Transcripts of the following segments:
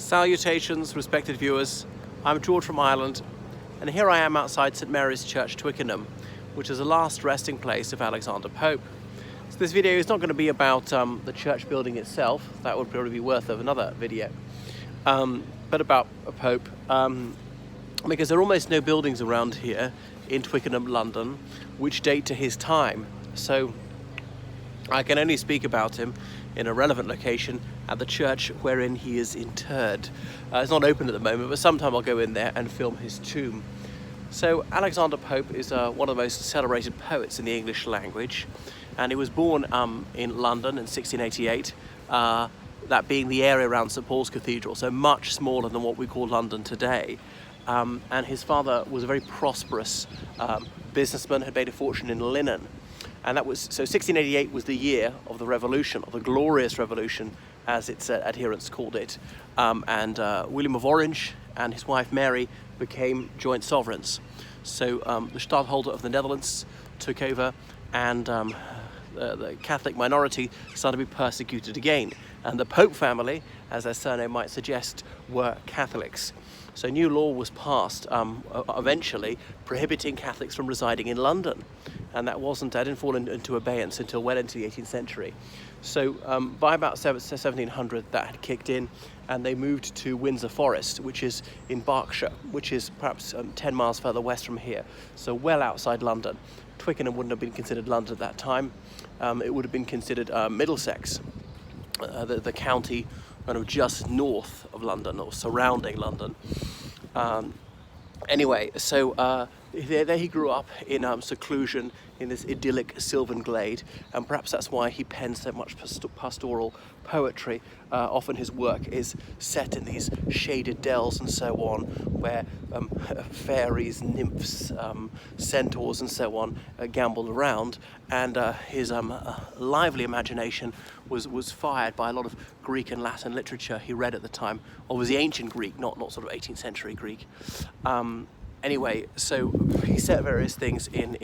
Salutations, respected viewers. I'm George from Ireland, and here I am outside St Mary's Church, Twickenham, which is the last resting place of Alexander Pope. So this video is not going to be about the church building itself. That would probably be worth of another video, but about a Pope, because there are almost no buildings around here in Twickenham, London, which date to his time. So I can only speak about him in a relevant location at the church wherein he is interred. It's not open at the moment, but sometime I'll go in there and film his tomb. So Alexander Pope is one of the most celebrated poets in the English language, and he was born in London in 1688, that being the area around St Paul's Cathedral, so much smaller than what we call London today. And his father was a very prosperous businessman, had made a fortune in linen. And that was, so 1688 was the year of the revolution, of the glorious revolution, as its adherents called it. And William of Orange and his wife Mary became joint sovereigns. So the stadtholder of the Netherlands took over, and the Catholic minority started to be persecuted again. And the Pope family, as their surname might suggest, were Catholics. So new law was passed eventually prohibiting Catholics from residing in London. And that didn't fall into abeyance until well into the 18th century. So by about 1700 that had kicked in, and they moved to Windsor Forest, which is in Berkshire, which is perhaps 10 miles further west from here, so well outside London. Twickenham wouldn't have been considered London at that time. It would have been considered Middlesex, the county kind of just north of London or surrounding London. Anyway, so there he grew up in seclusion in this idyllic sylvan glade, and perhaps that's why he pens so much pastoral poetry. Often his work is set in these shaded dells and so on, where fairies, nymphs, centaurs and so on gamboled around, and his lively imagination was fired by a lot of Greek and Latin literature he read at the time, or was the ancient Greek, not sort of 18th century Greek. Anyway, so he set various things in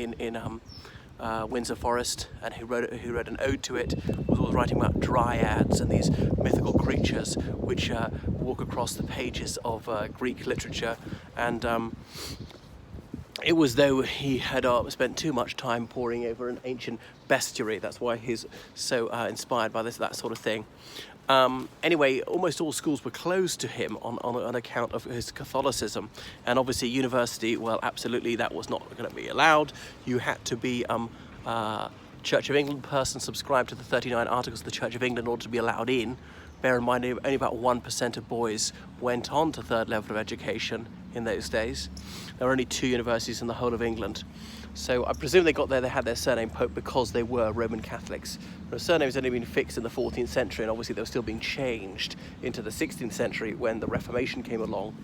Windsor Forest, and he wrote an ode to it. Was always writing about dryads and these mythical creatures which walk across the pages of Greek literature, and it was though he had spent too much time poring over an ancient bestiary. That's why he's so inspired by that sort of thing. Anyway, almost all schools were closed to him on account of his Catholicism, and obviously university, well, absolutely that was not going to be allowed. You had to be Church of England person, subscribed to the 39 Articles of the Church of England in order to be allowed in. Bear in mind, only about 1% of boys went on to third level of education in those days. There were only 2 universities in the whole of England. So I presume they got there, they had their surname Pope because they were Roman Catholics. The surname has only been fixed in the 14th century, and obviously they were still being changed into the 16th century when the Reformation came along.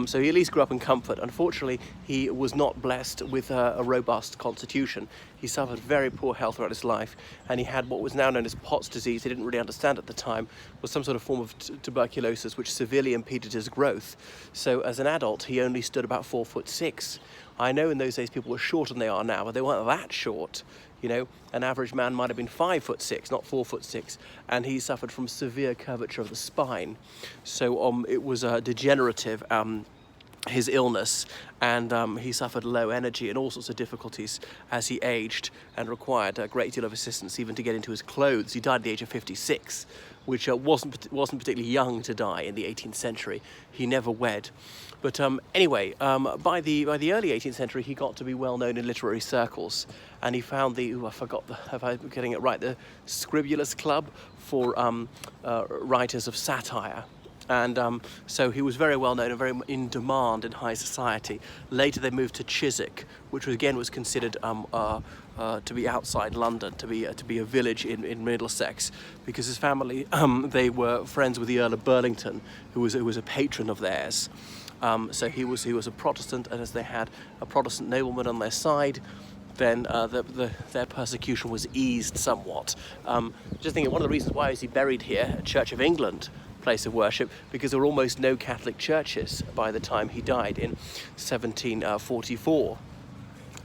So he at least grew up in comfort. Unfortunately, he was not blessed with a robust constitution. He suffered very poor health throughout his life, and he had what was now known as Pott's disease. He didn't really understand at the time, was some sort of form of tuberculosis which severely impeded his growth. So as an adult, he only stood about 4'6". I know in those days people were shorter than they are now, but they weren't that short. You know, an average man might have been 5'6", not 4'6", and he suffered from severe curvature of the spine. So it was degenerative, his illness, and he suffered low energy and all sorts of difficulties as he aged, and required a great deal of assistance even to get into his clothes. He died at the age of 56, which wasn't particularly young to die in the 18th century. He never wed. But anyway, by the early 18th century, he got to be well known in literary circles, and he found if I'm getting it right, the Scribulus Club for writers of satire. And so he was very well known and very in demand in high society. Later they moved to Chiswick, which was considered to be outside London, to be a village in Middlesex, because his family they were friends with the Earl of Burlington, who was a patron of theirs. So he was a Protestant, and as they had a Protestant nobleman on their side, then their persecution was eased somewhat. Just thinking, one of the reasons why is he buried here at Church of England place of worship, because there were almost no Catholic churches by the time he died in 1744.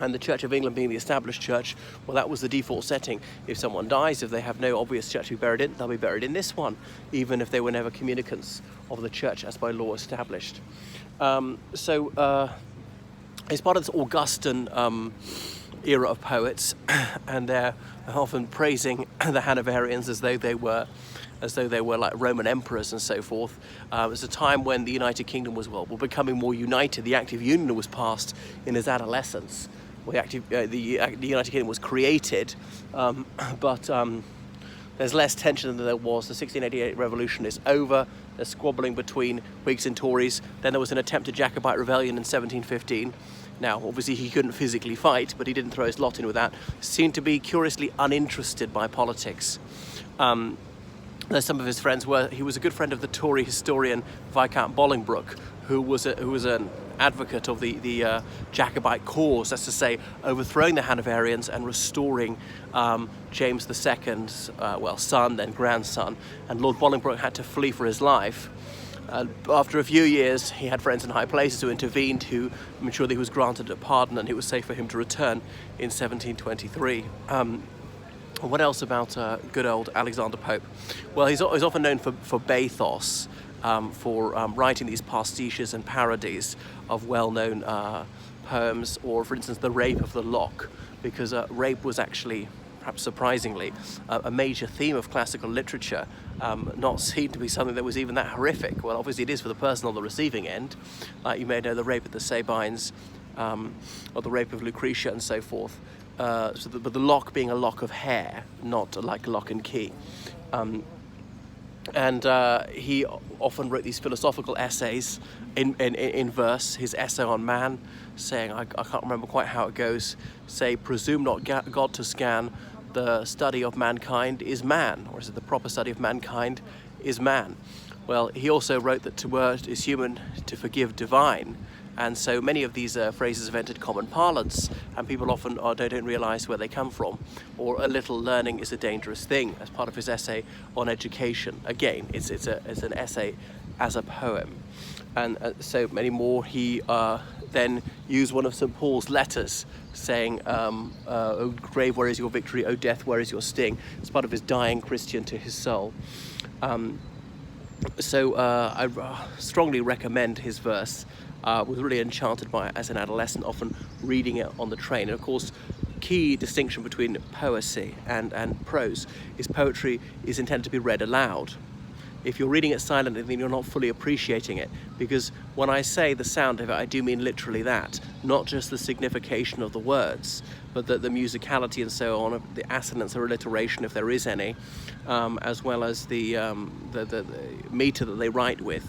And the Church of England being the established church, well, that was the default setting. If someone dies, if they have no obvious church to be buried in, they'll be buried in this one, even if they were never communicants of the church as by law established. It's part of this Augustan era of poets, and they're often praising the Hanoverians as though they were like Roman emperors and so forth. It was a time when the United Kingdom was becoming more united. The Act of Union was passed in his adolescence. Well, the United Kingdom was created, but there's less tension than there was. The 1688 revolution is over. There's squabbling between Whigs and Tories. Then there was an attempted Jacobite rebellion in 1715. Now, obviously, he couldn't physically fight, but he didn't throw his lot in with that. Seemed to be curiously uninterested by politics. Some of his friends he was a good friend of the Tory historian Viscount Bolingbroke, who was an advocate of the Jacobite cause, that's to say, overthrowing the Hanoverians and restoring James II's son, then grandson. And Lord Bolingbroke had to flee for his life. After a few years, he had friends in high places who intervened, who made sure that he was granted a pardon and it was safe for him to return in 1723. What else about good old Alexander Pope? Well, he's often known for bathos, for writing these pastiches and parodies of well-known poems, or for instance, The Rape of the Lock, because rape was actually, perhaps surprisingly, a major theme of classical literature, not seen to be something that was even that horrific. Well, obviously it is for the person on the receiving end. You may know the rape of the Sabines, or the rape of Lucretia and so forth. But the lock being a lock of hair, not like lock and key. He often wrote these philosophical essays in verse. His essay on man, saying, I can't remember quite how it goes, say, presume not God to scan, the study of mankind is man, or is it the proper study of mankind is man? Well, he also wrote that to err is human, to forgive divine. And so many of these phrases have entered common parlance, and people often don't realise where they come from. Or a little learning is a dangerous thing, as part of his essay on education. Again, it's an essay as a poem. And so many more. He then used one of St. Paul's letters, saying, "O grave, where is your victory? O death, where is your sting?" It's part of his dying Christian to his soul. I strongly recommend his verse. Was really enchanted by it as an adolescent, often reading it on the train. And of course, key distinction between poesy and prose is poetry is intended to be read aloud. If you're reading it silently, then you're not fully appreciating it, because when I say the sound of it, I do mean literally that, not just the signification of the words, but the musicality and so on, the assonance or alliteration, if there is any, as well as the meter that they write with.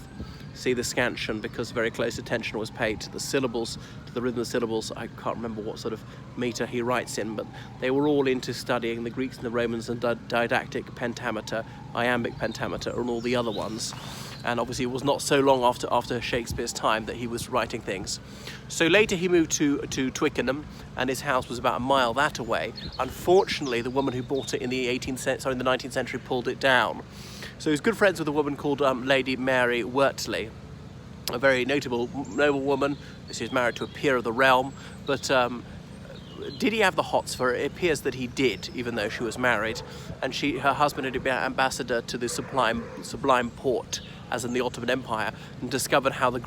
See the scansion, because very close attention was paid to the syllables, to the rhythm of the syllables. I can't remember what sort of meter he writes in, but they were all into studying the Greeks and the Romans and didactic pentameter, iambic pentameter, and all the other ones. And obviously it was not so long after Shakespeare's time that he was writing things. So later he moved to Twickenham, and his house was about a mile that away. Unfortunately, the woman who bought it in the 19th century pulled it down. So he was good friends with a woman called Lady Mary Wortley, a very noble woman. She was married to a peer of the realm, but did he have the hots for her? It appears that he did, even though she was married. And her husband had been ambassador to the Sublime Porte, as in the Ottoman Empire, and discovered how the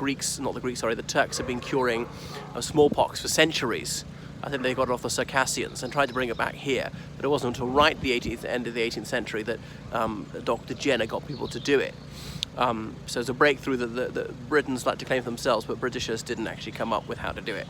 Turks had been curing smallpox for centuries. I think they got it off the Circassians and tried to bring it back here, but it wasn't until right at the end of the 18th century that Dr. Jenner got people to do it. So it's a breakthrough that the Britons like to claim for themselves, but Britishers didn't actually come up with how to do it.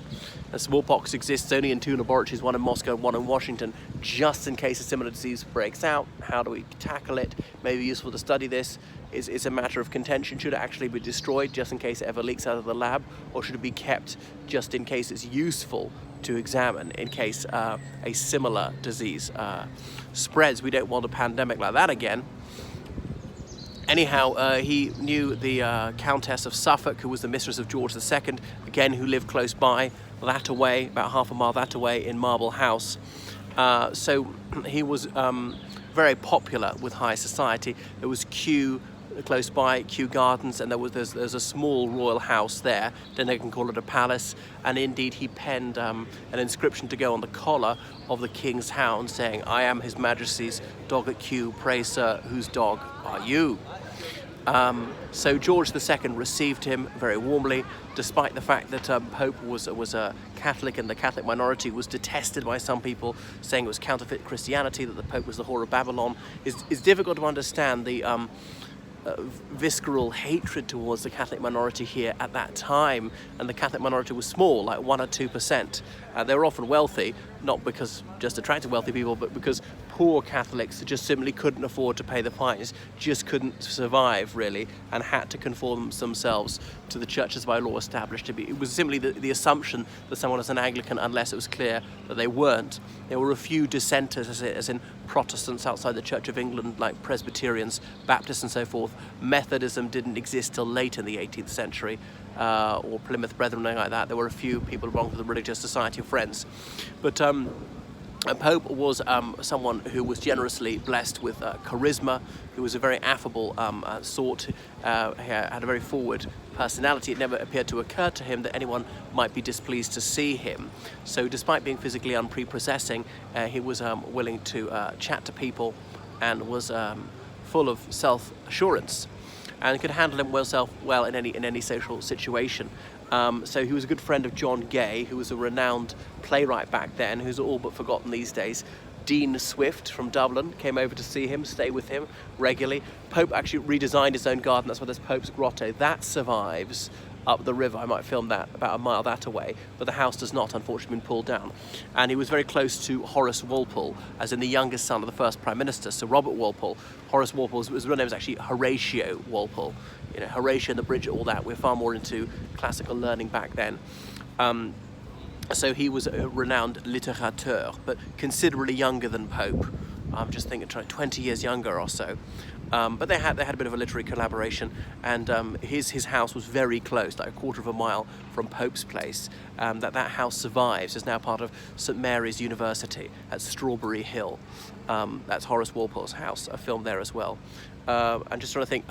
And smallpox exists only in 2 laboratories, one in Moscow and one in Washington, just in case a similar disease breaks out. How do we tackle it? Maybe useful to study this. It's a matter of contention. Should it actually be destroyed just in case it ever leaks out of the lab, or should it be kept just in case it's useful to examine in case a similar disease spreads? We don't want a pandemic like that again. Anyhow, he knew the Countess of Suffolk, who was the mistress of George II, again, who lived close by, that away, about half a mile that away, in Marble House. So he was very popular with high society. There was Q close by, Kew Gardens, and there's a small royal house there. Then they can call it a palace. And indeed, he penned an inscription to go on the collar of the king's hound, saying, "I am His Majesty's dog at Kew. Pray, sir, whose dog are you?" So George II received him very warmly, despite the fact that Pope was a Catholic, and the Catholic minority was detested by some people, saying it was counterfeit Christianity, that the Pope was the whore of Babylon. It's difficult to understand the visceral hatred towards the Catholic minority here at that time, and the Catholic minority was small, like 1 or 2%. They were often wealthy, not because just attracted wealthy people, but because poor Catholics just simply couldn't afford to pay the fines, just couldn't survive really, and had to conform themselves to the churches by law established. It was simply the assumption that someone was an Anglican unless it was clear that they weren't. There were a few dissenters, as in Protestants outside the Church of England, like Presbyterians, Baptists and so forth. Methodism didn't exist till late in the 18th century, or Plymouth Brethren, anything like that. There were a few people belonging to the Religious Society of Friends. But Pope was someone who was generously blessed with charisma, who was a very affable sort, he had a very forward personality. It never appeared to occur to him that anyone might be displeased to see him. So despite being physically unprepossessing, he was willing to chat to people, and was full of self-assurance, and could handle himself well in any social situation. So he was a good friend of John Gay, who was a renowned playwright back then, who's all but forgotten these days. Dean Swift from Dublin came over to see him, stay with him regularly. Pope actually redesigned his own garden. That's why there's Pope's Grotto. That survives up the river. I might film that about a mile that away, but the house does not, unfortunately, been pulled down. And he was very close to Horace Walpole, as in the youngest son of the first Prime Minister, Sir Robert Walpole. Horace Walpole's real name was actually Horatio Walpole. You know, Horatio and the Bridge, all that. We're far more into classical learning back then. So he was a renowned littérateur, but considerably younger than Pope. I'm just thinking 20 years younger or so. But they had a bit of a literary collaboration, and his house was very close, like a quarter of a mile from Pope's place. That house survives, is now part of St Mary's University at Strawberry Hill. That's Horace Walpole's house, a film there as well. I'm just trying to think,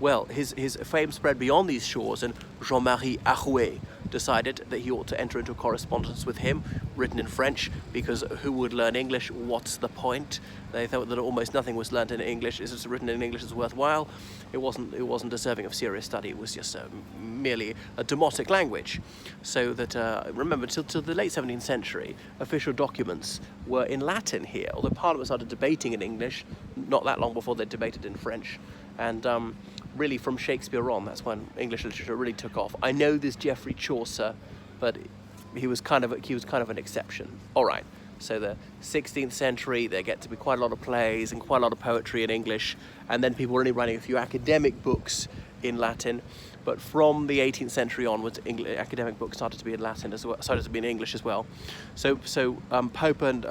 well, his fame spread beyond these shores, and Jean-Marie Arouet decided that he ought to enter into a correspondence with him, written in French, because who would learn English? What's the point? They thought that almost nothing was learned in English. Is it written in English is worthwhile? It wasn't deserving of serious study. It was just merely a demotic language. So that remember, till the late 17th century, official documents were in Latin here. Although Parliament started debating in English, not that long before they debated in French, and really from Shakespeare on, that's when English literature really took off. I know there's Geoffrey Chaucer, but he was kind of an exception. All right. So the 16th century, there get to be quite a lot of plays and quite a lot of poetry in English, and then people were only writing a few academic books in Latin. But from the 18th century onwards, academic books started to be in Latin as well, started to be in English as well. So Pope and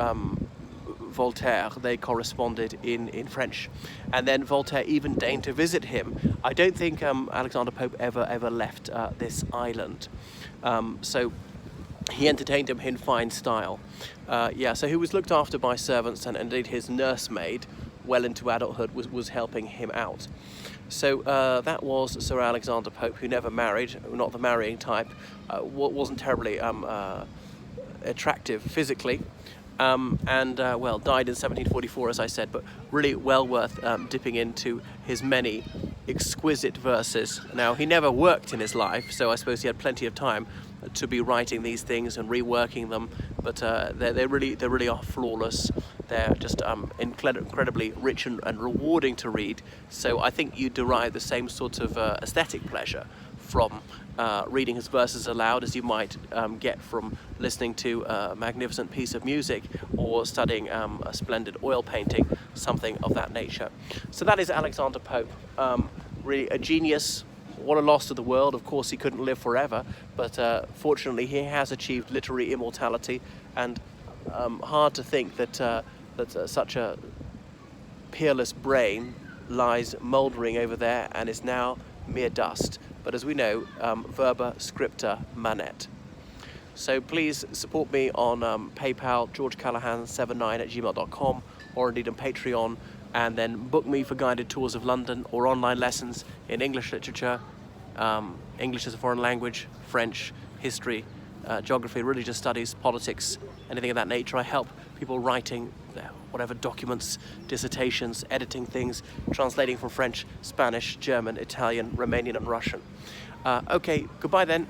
Voltaire, they corresponded in French, and then Voltaire even deigned to visit him. I don't think Alexander Pope ever left this island. So he entertained him in fine style. So he was looked after by servants, and indeed his nursemaid, well into adulthood, was helping him out. So that was Sir Alexander Pope, who never married, not the marrying type, wasn't terribly attractive physically, and died in 1744, as I said, but really well worth dipping into his many exquisite verses. Now, he never worked in his life, so I suppose he had plenty of time to be writing these things and reworking them, but they really are flawless. They're just incredibly rich and rewarding to read. So I think you derive the same sort of aesthetic pleasure from reading his verses aloud as you might get from listening to a magnificent piece of music or studying a splendid oil painting, something of that nature. So that is Alexander Pope, really a genius. What a loss to the world. Of course, he couldn't live forever, but fortunately he has achieved literary immortality, and hard to think that such a peerless brain lies mouldering over there and is now mere dust. But as we know, verba scripta manet. So please support me on PayPal, georgecallahan79@gmail.com, or indeed on Patreon, and then book me for guided tours of London or online lessons in English literature, English as a foreign language, French, history, geography, religious studies, politics, anything of that nature. I help people writing whatever documents, dissertations, editing things, translating from French, Spanish, German, Italian, Romanian and Russian. Okay, goodbye then.